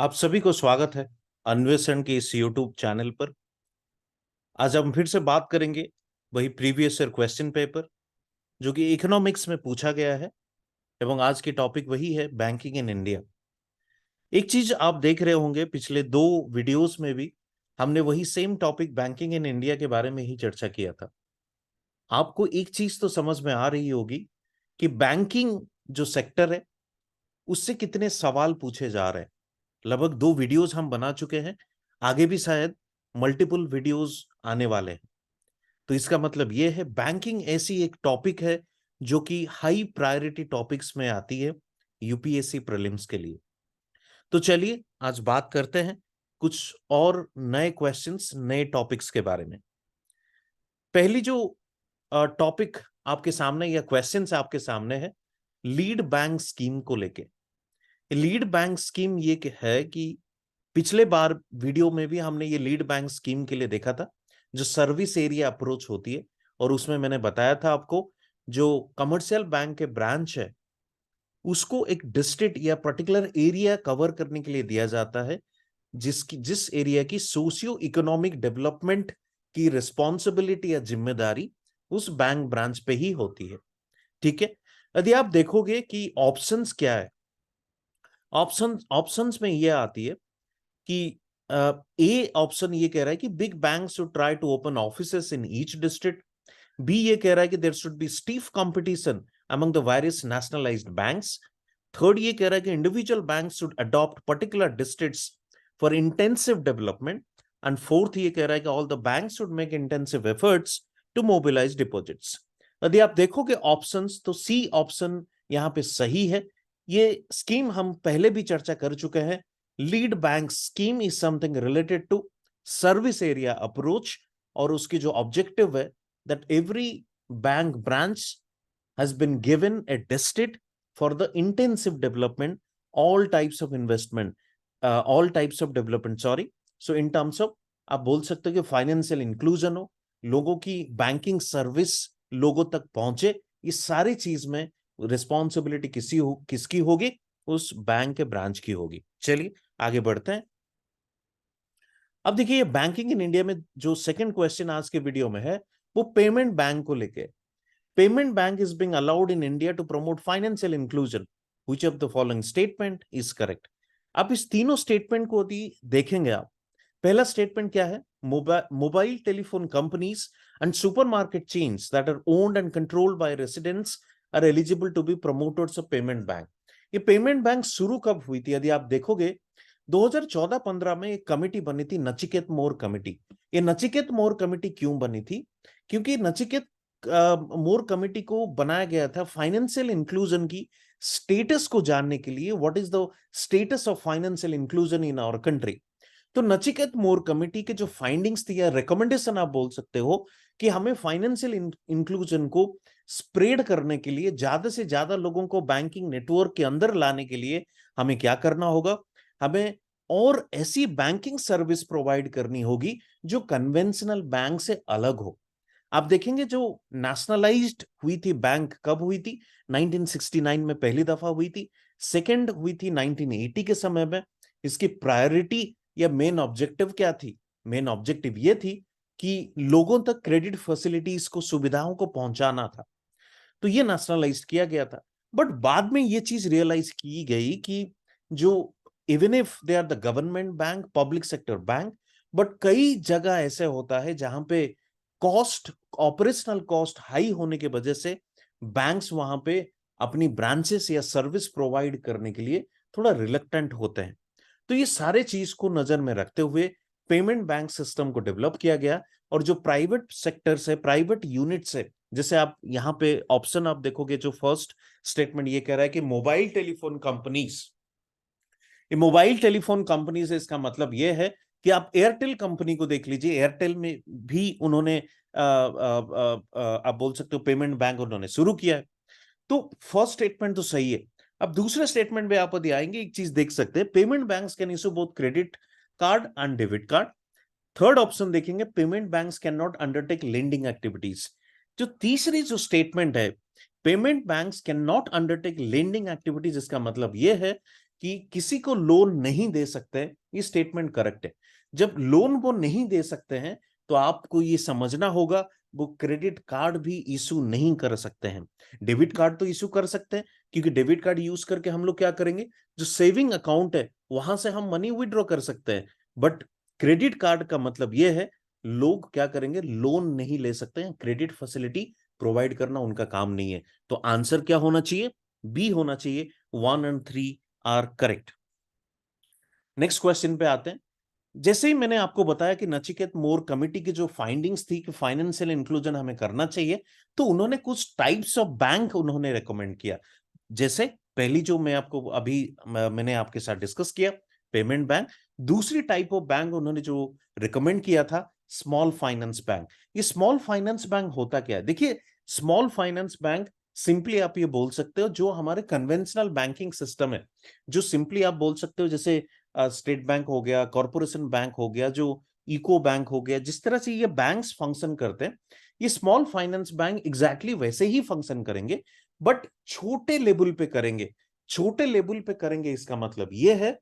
आप सभी को स्वागत है अन्वेषण के इस यूट्यूब चैनल पर। आज हम फिर से बात करेंगे वही प्रीवियस ईयर क्वेश्चन पेपर जो कि इकोनॉमिक्स में पूछा गया है। एवं आज की टॉपिक वही है बैंकिंग इन इंडिया। एक चीज आप देख रहे होंगे, पिछले दो वीडियोस में भी हमने वही same topic banking in India के बारे में ही चर्चा किया था। आपको एक चीज तो समझ में आ रही होगी कि बैंकिंग जो सेक्टर है उससे कितने सवाल पूछे जा रहे हैं। लगभग दो वीडियोस हम बना चुके हैं, आगे भी शायद मल्टीपल वीडियोस आने वाले हैं। तो इसका मतलब यह है बैंकिंग ऐसी एक टॉपिक है जो कि हाई प्रायोरिटी टॉपिक्स में आती है यूपीएससी प्रीलिम्स के लिए। तो चलिए आज बात करते हैं कुछ और नए क्वेश्चंस, नए टॉपिक्स के बारे में। पहली जो टॉपिक आपके सामने या क्वेश्चंस आपके सामने है लीड बैंक स्कीम को लेके। लीड बैंक स्कीम ये है कि पिछले बार वीडियो में भी हमने ये लीड बैंक स्कीम के लिए देखा था, जो सर्विस एरिया अप्रोच होती है। और उसमें मैंने बताया था आपको जो कमर्शियल बैंक के ब्रांच है उसको एक डिस्ट्रिक्ट या पर्टिकुलर एरिया कवर करने के लिए दिया जाता है, जिस एरिया की सोशियो इकोनॉमिक डेवलपमेंट की रिस्पॉन्सिबिलिटी या जिम्मेदारी उस बैंक ब्रांच पे ही होती है। ठीक है, यदि आप देखोगे कि ऑप्शंस क्या है, ऑप्शंस में यह आती है कि ए ऑप्शन ये कह रहा है कि big banks should try to open offices in each district. B ये कह रहा है कि there should be stiff competition among the various nationalised banks. Third ये कह रहा है कि individual banks should adopt particular districts for intensive development. And fourth ये कह रहा है कि all the banks should make intensive efforts to mobilise deposits. यदि आप देखोगे ऑप्शंस तो सी ऑप्शन यहां पे सही है। ये स्कीम हम पहले भी चर्चा कर चुके हैं। Lead bank scheme is something related to service area approach, और उसकी जो ऑब्जेक्टिव है that every bank branch has been given a district for the intensive development, all types of investment, all types of development, sorry. So in terms of आप बोल सकते हो कि financial inclusion हो, लोगों की बैंकिंग सर्विस लोगों तक पहुंचे, इस सारी चीज में रिस्पॉन्सिबिलिटी किसकी होगी? उस बैंक के ब्रांच की होगी। चलिए आगे बढ़ते हैं। अब देखिए बैंकिंग इन इंडिया में जो सेकंड क्वेश्चन आज के वीडियो में है वो पेमेंट बैंक को लेके। Payment bank is being allowed in India to promote financial inclusion, which of the following statement is correct? आप इस तीनों स्टेटमेंट को देखेंगे आप। पहला स्टेटमेंट क्या है? Mobile telephone companies and supermarket chains that are owned and controlled by residents are eligible to be promoters of payment bank. ये पेमेंट बैंक शुरू कब हुई थी? यदि आप देखोगे 2014-15 में एक कमेटी बनी थी, नचिकेत मोर कमेटी। ये नचिकेत मोर कमेटी क्यों बनी थी? क्योंकि नचिकेत मोर कमेटी को बनाया गया था फाइनेंशियल इंक्लूजन की स्टेटस को जानने के लिए। What is the status of financial inclusion in our country? तो नचिकेत मोर कमेटी के जो फाइंडिंग्स थी या रिकमेंडेशन आप बोल सकते हो कि हमें फाइनेंशियल इंक्लूजन को स्प्रेड करने के लिए, ज्यादा से ज्यादा लोगों को बैंकिंग नेटवर्क के अंदर लाने के लिए हमें क्या करना होगा? हमें और ऐसी बैंकिंग सर्विस प्रोवाइड करनी होगी जो कन्वेंशनल बैंक से अलग हो। आप देखेंगे जो नेशनलाइज्ड हुई थी बैंक कब हुई थी? 1969 में पहली दफा हुई थी। सेकंड हुई थी 1980 के समय में। इसकी प्रायोरिटी या मेन ऑब्जेक्टिव क्या थी? मेन ऑब्जेक्टिव ये थी कि लोगों तक क्रेडिट फैसिलिटीज को, सुविधाओं को पहुंचाना था। तो ये नेशनलाइज किया गया था। बट बाद में ये चीज रियलाइज की गई कि जो even if they are the government bank, public sector bank, but कई जगह ऐसे होता है जहां पे कॉस्ट, ऑपरेशनल कॉस्ट हाई होने की वजह से बैंक्स वहां पे अपनी ब्रांचेस या सर्विस प्रोवाइड करने के लिए थोड़ा रिलक्टेंट होते हैं। तो ये सारे चीज को नजर में रखते हुए पेमेंट बैंक सिस्टम को डेवलप किया गया। और जो प्राइवेट सेक्टर से, प्राइवेट यूनिट से, जैसे आप यहाँ पे ऑप्शन आप देखोगे, जो फर्स्ट स्टेटमेंट ये कह रहा है कि मोबाइल टेलीफोन कंपनीज, ये मोबाइल टेलीफोन कंपनी से इसका मतलब ये है कि आप एयरटेल कंपनी को देख लीजिए। एयरटेल में भी उन्होंने आप बोल सकते हो पेमेंट बैंक उन्होंने शुरू किया है। तो फर्स्ट स्टेटमेंट तो सही है। अब दूसरे स्टेटमेंट में आप यदि आएंगे, एक चीज देख सकते हैं, payment banks can issue both credit card and debit card. Third option देखेंगे, payment banks can not undertake lending activities. जो तीसरी जो स्टेटमेंट है, payment banks can not undertake lending activities, इसका मतलब यह है कि किसी को लोन नहीं दे सकते, ये स्टेटमेंट करेक्ट है। जब लोन वो नहीं दे सकते हैं तो आपको ये समझना होगा वो क्रेडिट कार्ड भी इशू नहीं कर सकते हैं। डेबिट कार्ड तो इशू कर सकते हैं, क्योंकि डेबिट कार्ड यूज करके हम लोग क्या करेंगे, जो सेविंग अकाउंट है वहां से हम मनी विड्रॉ कर सकते हैं। बट क्रेडिट कार्ड का मतलब यह है, लोग क्या करेंगे, लोन नहीं ले सकते हैं, क्रेडिट फैसिलिटी प्रोवाइड करना उनका काम नहीं है। तो आंसर क्या होना चाहिए, बी होना चाहिए। 1 और 3 आर करेक्ट। नेक्स्ट क्वेश्चन पे आते हैं। जैसे ही मैंने आपको बताया कि नचिकेत मोर कमिटी की जो फाइंडिंग्स थी कि फाइनेंशियल इंक्लूजन हमें करना चाहिए, तो उन्होंने कुछ टाइप्स ऑफ बैंक उन्होंने रेकमेंड किया। जैसे पहली जो मैं आपको अभी मैंने आपके साथ डिस्कस किया, पेमेंट बैंक। दूसरी टाइप ऑफ बैंक उन्होंने जो रिकमेंड किया था, स्मॉल फाइनेंस बैंक। ये स्मॉल फाइनेंस बैंक होता क्या है, देखिए स्मॉल फाइनेंस बैंक सिंपली आप ये बोल सकते हो जो हमारे कन्वेंशनल बैंकिंग सिस्टम है, जो सिंपली आप बोल सकते हो जैसे स्टेट बैंक हो गया, कॉरपोरेशन बैंक हो गया, जो इको बैंक हो गया, जिस तरह से ये बैंक्स फंक्शन करते हैं, ये स्मॉल फाइनेंस बैंक एग्जैक्टली वैसे ही फंक्शन करेंगे, बट छोटे लेवल पे करेंगे। छोटे लेवल पे करेंगे इसका मतलब यह है,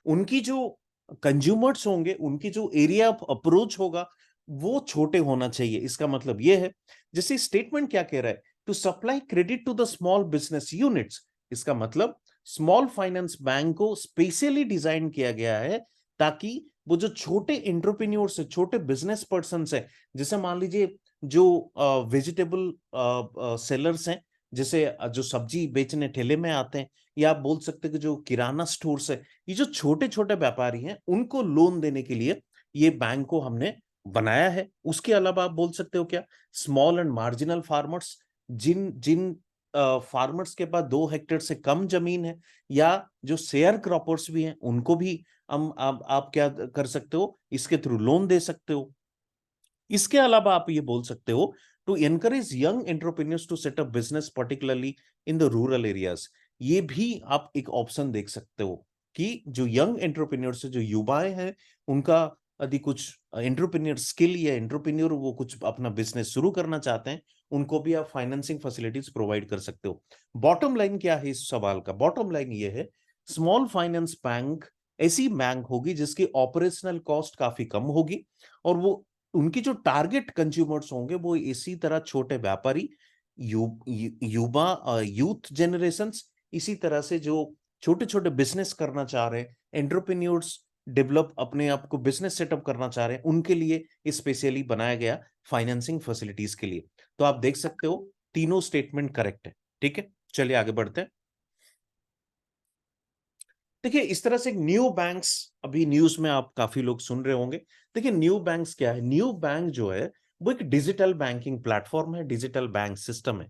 उनकी जो कंज्यूमर्स होंगे, उनकी जो एरिया ऑफ अप्रोच होगा वो छोटे होना चाहिए। इसका मतलब यह है, जैसे स्टेटमेंट क्या कह रहा है, to supply credit to the small business units. इसका मतलब स्मॉल फाइनेंस बैंक को स्पेशली डिजाइन किया गया है ताकि वो जो छोटे एंटरप्रेन्योर्स है, छोटे बिजनेस पर्सन है, जैसे मान लीजिए जो वेजिटेबल सेलर्स हैं, जैसे जो सब्जी बेचने ठेले में आते हैं, या आप बोल सकते हैं कि जो किराना स्टोर्स है, ये जो छोटे छोटे व्यापारी हैं उनको लोन देने के लिए ये बैंक को हमने बनाया है। उसके अलावा आप बोल सकते हो क्या, स्मॉल एंड मार्जिनल फार्मर्स, जिन जिन फार्मर्स के पास 2 हेक्टेयर से कम जमीन है, या जो शेयर क्रॉपर्स भी हैं, उनको भी हम आप क्या कर सकते हो, इसके थ्रू लोन दे सकते हो। इसके अलावा आप ये बोल सकते हो, to encourage young entrepreneurs to set up business particularly in the rural areas. ये भी आप एक ऑप्शन देख सकते हो कि जो यंग एंटरप्रेन्योर्स है, जो युवाएं हैं, उनका यदि कुछ एंटरप्रेन्योर स्किल या एंटरप्रेन्योर वो कुछ अपना बिजनेस शुरू करना चाहते हैं, उनको भी आप फाइनेंसिंग फैसिलिटीज प्रोवाइड कर सकते हो। बॉटम लाइन क्या है इस सवाल का, बॉटम लाइन ये है, स्मॉल फाइनेंस बैंक ऐसी बैंक होगी जिसकी ऑपरेशनल कॉस्ट काफी कम होगी, और वो उनकी जो टारगेट कंज्यूमर्स होंगे वो इसी तरह छोटे व्यापारी, युवा, यूथ जनरेशंस, इसी तरह से जो छोटे छोटे बिजनेस करना चाह रहे हैं, एंटरप्रेन्योर्स, डेवलप अपने आप को बिजनेस सेटअप करना चाह रहे हैं, उनके लिए स्पेशली बनाया गया फाइनेंसिंग फैसिलिटीज के लिए। तो आप देख सकते हो तीनों स्टेटमेंट करेक्ट है। ठीक है, चलिए आगे बढ़ते हैं। देखिए इस तरह से न्यू बैंक्स अभी न्यूज में आप काफी लोग सुन रहे होंगे। देखिए न्यू बैंक्स क्या है, न्यू बैंक जो है वो एक डिजिटल बैंकिंग प्लेटफॉर्म है, डिजिटल बैंक सिस्टम है।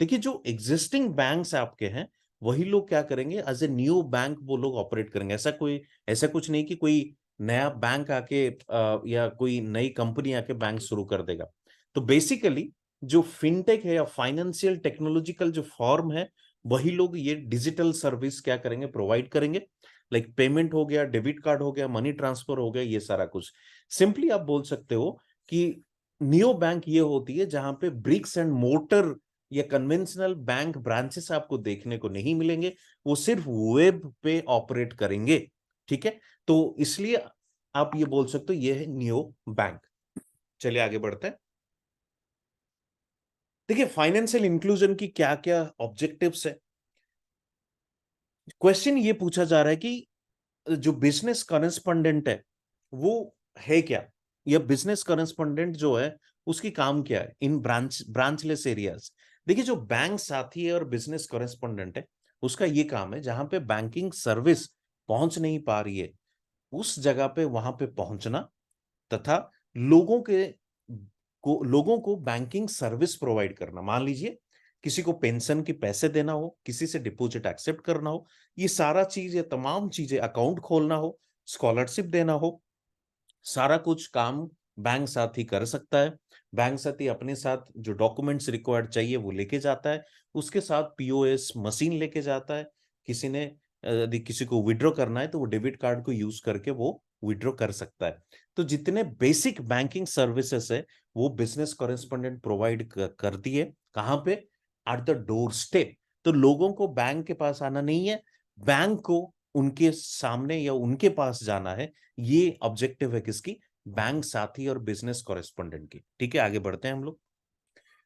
देखिए जो एग्जिस्टिंग बैंक्स आपके हैं, वही लोग क्या करेंगे, एज ए न्यू बैंक वो लोग ऑपरेट करेंगे। ऐसा कुछ नहीं कि कोई नया बैंक आके या कोई नई कंपनी आके बैंक शुरू कर देगा। तो बेसिकली जो फिनटेक है या फाइनेंशियल टेक्नोलॉजिकल जो फॉर्म है, वही लोग ये डिजिटल सर्विस क्या करेंगे, प्रोवाइड करेंगे। लाइक पेमेंट हो गया, डेबिट कार्ड हो गया, मनी ट्रांसफर हो गया, ये सारा कुछ। सिंपली आप बोल सकते हो कि नियो बैंक ये होती है जहां पे ब्रिक्स एंड मोटर या कन्वेंशनल बैंक ब्रांचेस आपको देखने को नहीं मिलेंगे, वो सिर्फ वेब पे ऑपरेट करेंगे। ठीक है, तो इसलिए आप ये बोल सकते हो ये है नियो बैंक। चलिए आगे बढ़ते हैं। देखिए फाइनेंशियल इंक्लूजन की क्या क्या ऑब्जेक्टिव्स है। क्वेश्चन ये पूछा जा रहा है कि जो बिजनेस करेस्पॉन्डेंट है वो है क्या, या बिजनेस करेस्पॉन्डेंट जो है उसकी काम क्या है इन ब्रांचलेस एरियाज। देखिए जो बैंक साथी है और बिजनेस करेस्पॉन्डेंट है, उसका ये काम है जहां पे बैंकिंग सर्विस पहुंच नहीं पा रही है, उस जगह पे वहां पे पहुंचना, तथा लोगों के लोगों को बैंकिंग सर्विस प्रोवाइड करना। मान लीजिए किसी को पेंशन के पैसे देना हो, किसी से डिपॉजिट एक्सेप्ट करना हो, ये सारा चीज, ये तमाम चीजें, अकाउंट खोलना हो, स्कॉलरशिप देना हो, सारा कुछ काम बैंक साथी कर सकता है। बैंक साथी अपने साथ जो डॉक्यूमेंट्स रिक्वायर्ड चाहिए वो लेके जाता है, उसके साथ पीओएस मशीन लेके जाता है। किसी ने यदि किसी को विड्रॉ करना है तो वो डेबिट कार्ड को यूज करके वो विड्रॉ कर सकता है। तो जितने बेसिक बैंकिंग सर्विसेज है वो बिजनेस कॉरेस्पॉन्डेंट प्रोवाइड करती है। कहाँ पे, एट द डोर स्टेप। तो लोगों को बैंक के पास आना नहीं है, बैंक को उनके सामने या उनके पास जाना है, ये ऑब्जेक्टिव है किसकी? बैंक साथी और बिजनेस कॉरेस्पोंडेंट की। ठीक है, आगे बढ़ते हैं हम लोग।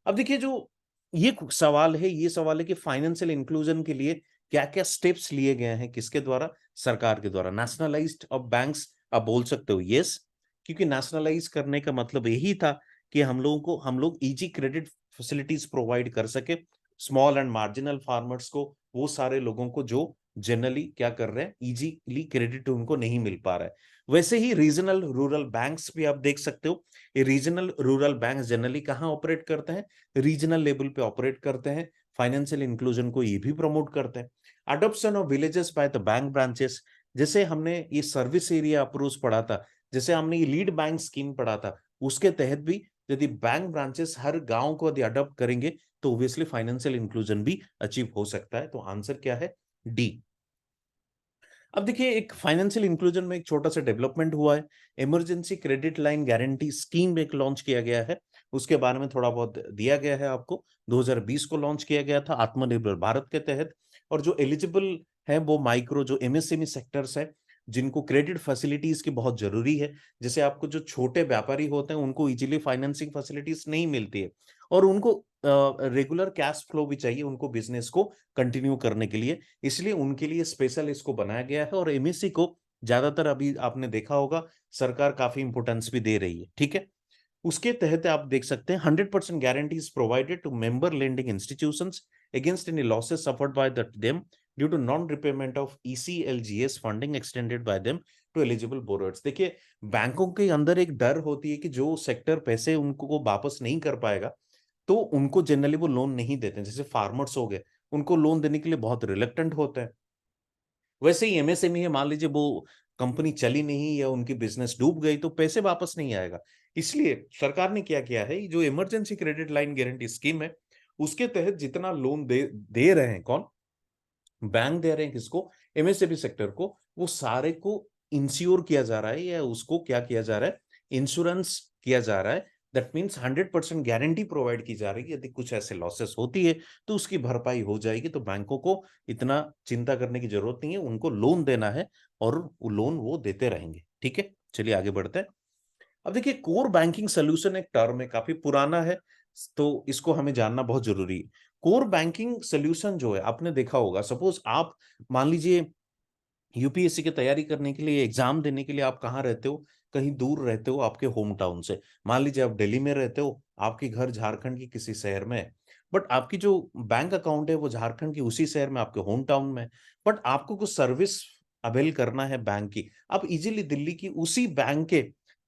अब देखिए, जो ये सवाल है, ये सवाल है कि फाइनेंशियल इंक्लूजन के लिए क्या क्या स्टेप्स लिए गए हैं, किसके द्वारा? सरकार के द्वारा। नेशनलाइज्ड ऑफ बैंक्स, आप बोल सकते हो यस, क्योंकि नेशनलाइज करने का मतलब यही था कि हम लोग इजी क्रेडिट फैसिलिटीज प्रोवाइड कर सके स्मॉल एंड मार्जिनल फार्मर्स को, वो सारे लोगों को जो जनरली क्या कर रहे हैं, इजीली क्रेडिट उनको नहीं मिल पा रहा है। वैसे ही रीजनल रूरल बैंक्स भी आप देख सकते हो। ये रीजनल रूरल बैंक जनरली कहाँ ऑपरेट करते हैं? रीजनल लेवल पे ऑपरेट करते हैं। फाइनेंशियल इंक्लूजन को ये भी प्रमोट करते हैं। Adoption of villages by the bank branches, जैसे हमने ये सर्विस एरिया अप्रोच पढ़ा था, जैसे हमने ये लीड बैंक स्कीम पढ़ा था, उसके तहत भी यदि बैंक ब्रांचेस हर गांव को यदि अडॉप्ट करेंगे तो ऑब्वियसली फाइनेंशियल इंक्लूजन भी अचीव हो सकता है। तो आंसर क्या है? डी। अब देखिए, एक फाइनेंशियल इंक्लूजन में एक छोटा सा डेवलपमेंट हुआ है। Emergency credit line guarantee scheme एक लॉन्च किया गया है, उसके बारे में थोड़ा बहुत दिया गया है आपको। 2020 को लॉन्च किया गया था आत्मनिर्भर भारत के तहत। और जो एलिजिबल है वो माइक्रो, जो एमएसएमई सेक्टर्स है, जिनको क्रेडिट फैसिलिटीज की बहुत जरूरी है। जैसे आपको जो छोटे व्यापारी होते हैं उनको इजीली फाइनेंसिंग फैसिलिटीज नहीं मिलती है, और उनको रेगुलर कैश फ्लो भी चाहिए उनको बिजनेस को कंटिन्यू करने के लिए। इसलिए उनके लिए स्पेशल इसको बनाया गया है, और एमएससी को ज्यादातर अभी आपने देखा होगा सरकार काफी इंपोर्टेंस भी दे रही है। ठीक है, उसके तहत आप देख सकते हैं 100% guarantee is provided to member lending institutions against any losses suffered by them due to non repayment of ECLGS funding extended by them to eligible borrowers. देखिए, बैंकों के अंदर एक डर होती है कि जो सेक्टर पैसे उनको वापस नहीं कर पाएगा, तो उनको जनरली वो लोन नहीं देते। जैसे फार्मर्स हो गए, उनको लोन देने के लिए बहुत रिलक्टेंट होते हैं। वैसे ही एमएसएमई है, मान लीजिए वो कंपनी चली नहीं या उनकी बिजनेस डूब गई तो पैसे वापस नहीं आएगा। इसलिए सरकार ने क्या किया है, जो emergency credit line guarantee scheme है, उसके तहत जितना लोन दे रहे हैं, कौन? बैंक दे रहे हैं किसको? एमएसएमई सेक्टर को। वो सारे को इंश्योर किया जा रहा है, या उसको क्या किया जा रहा है, इंश्योरेंस किया जा रहा है। दैट मीन्स 100% गारंटी प्रोवाइड की जा रही है। यदि कुछ ऐसे लॉसेस होती है तो उसकी भरपाई हो जाएगी। तो बैंकों को इतना चिंता करने की जरूरत नहीं है, उनको लोन देना है और वो लोन वो देते रहेंगे। ठीक है, चलिए आगे बढ़ते हैं। अब देखिए, कोर बैंकिंग सोल्यूशन एक टर्म है, काफी पुराना है, तो इसको हमें जानना बहुत जरूरी है। कोर बैंकिंग सोल्यूशन जो है, आपने देखा होगा, सपोज आप मान लीजिए यूपीएससी की तैयारी करने के लिए, एग्जाम देने के लिए आप कहाँ रहते हो? कहीं दूर रहते हो आपके होम टाउन से। मान लीजिए आप दिल्ली में रहते हो, आपके घर झारखंड के किसी शहर में है, बट आपकी जो बैंक अकाउंट है वो झारखंड की उसी शहर में, आपके होम टाउन में। बट आपको कुछ सर्विस अवेल करना है बैंक की, आप इजीली दिल्ली की उसी बैंक के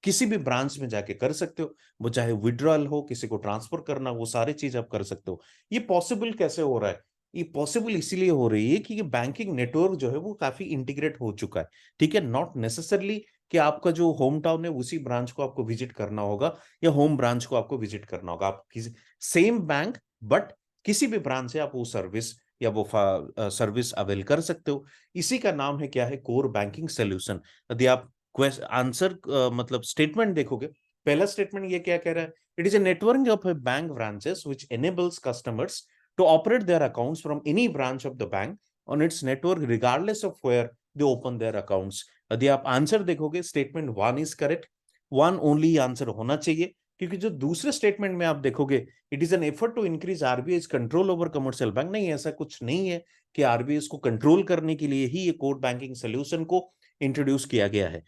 किसी भी ब्रांच में जाके कर सकते हो। वो चाहे विड्रॉल हो, किसी को ट्रांसफर करना, वो सारी चीज आप कर सकते हो। ये पॉसिबल कैसे हो रहा है? ये पॉसिबल इसीलिए हो रही है कि बैंकिंग नेटवर्क जो है वो काफी इंटीग्रेट हो चुका है। ठीक है, नॉट नेसेसरली कि आपका जो होम टाउन है उसी ब्रांच को आपको विजिट करना होगा, या होम ब्रांच को आपको विजिट करना होगा। आप किसी सेम बैंक, बट किसी भी ब्रांच से आप वो सर्विस या वो सर्विस अवेल कर सकते हो। इसी का नाम है क्या है? Core banking solution. यदि आप आंसर मतलब स्टेटमेंट देखोगे, पहला स्टेटमेंट ये क्या कह रहा है? It is a network of bank branches which enables customers to operate their accounts from any branch of the bank on its network regardless of where they open their accounts। यदि आप answer देखोगे, statement one is correct, one only answer होना चाहिए। क्योंकि जो दूसरे statement में आप देखोगे, it is an effort to increase RBI control over commercial bank, नहीं, ऐसा कुछ नहीं है कि आरबीआई को कंट्रोल करने के लिए ही ये कोर बैंकिंग सोल्यूशन को इंट्रोड्यूस किया गया है।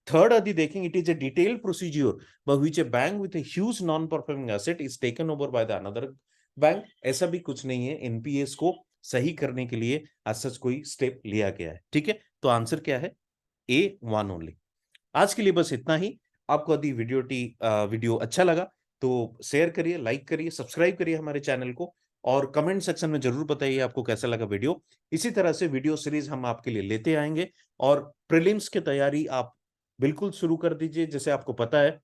थर्ड यदि देखेंगे, it is a detailed procedure by which a bank with a huge non-performing asset is taken over by the another bank. ऐसा भी कुछ नहीं है, एनपीएस को सही करने के लिए आज सच कोई स्टेप लिया गया है। ठीक है, तो आंसर क्या है? ए, वन ओनली। आज के लिए बस इतना ही। आपको यदि वीडियो अच्छा लगा तो शेयर करिए, लाइक करिए, सब्सक्राइब करिए हमारे चैनल को, और कमेंट सेक्शन में जरूर बताइए आपको कैसा लगा वीडियो। इसी तरह से वीडियो सीरीज हम आपके लिए लेते आएंगे। और प्रीलिम्स की तैयारी आप बिल्कुल शुरू कर दीजिए। जैसे आपको पता है,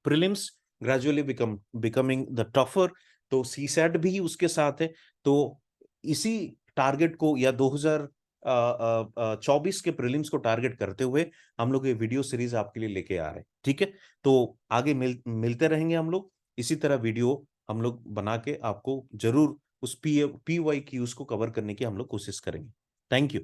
prelims gradually becoming the tougher, तो सीसैट भी उसके साथ है। तो इसी टारगेट को, या 2024 के प्रीलिम्स को टारगेट करते हुए हम लोग ये वीडियो सीरीज आपके लिए लेके आ रहे हैं। ठीक है, तो आगे मिलते रहेंगे हम लोग। इसी तरह वीडियो हम लोग बना के आपको जरूर उस पी वाई क्यूज को कवर करने की हम लोग कोशिश करेंगे। Thank you.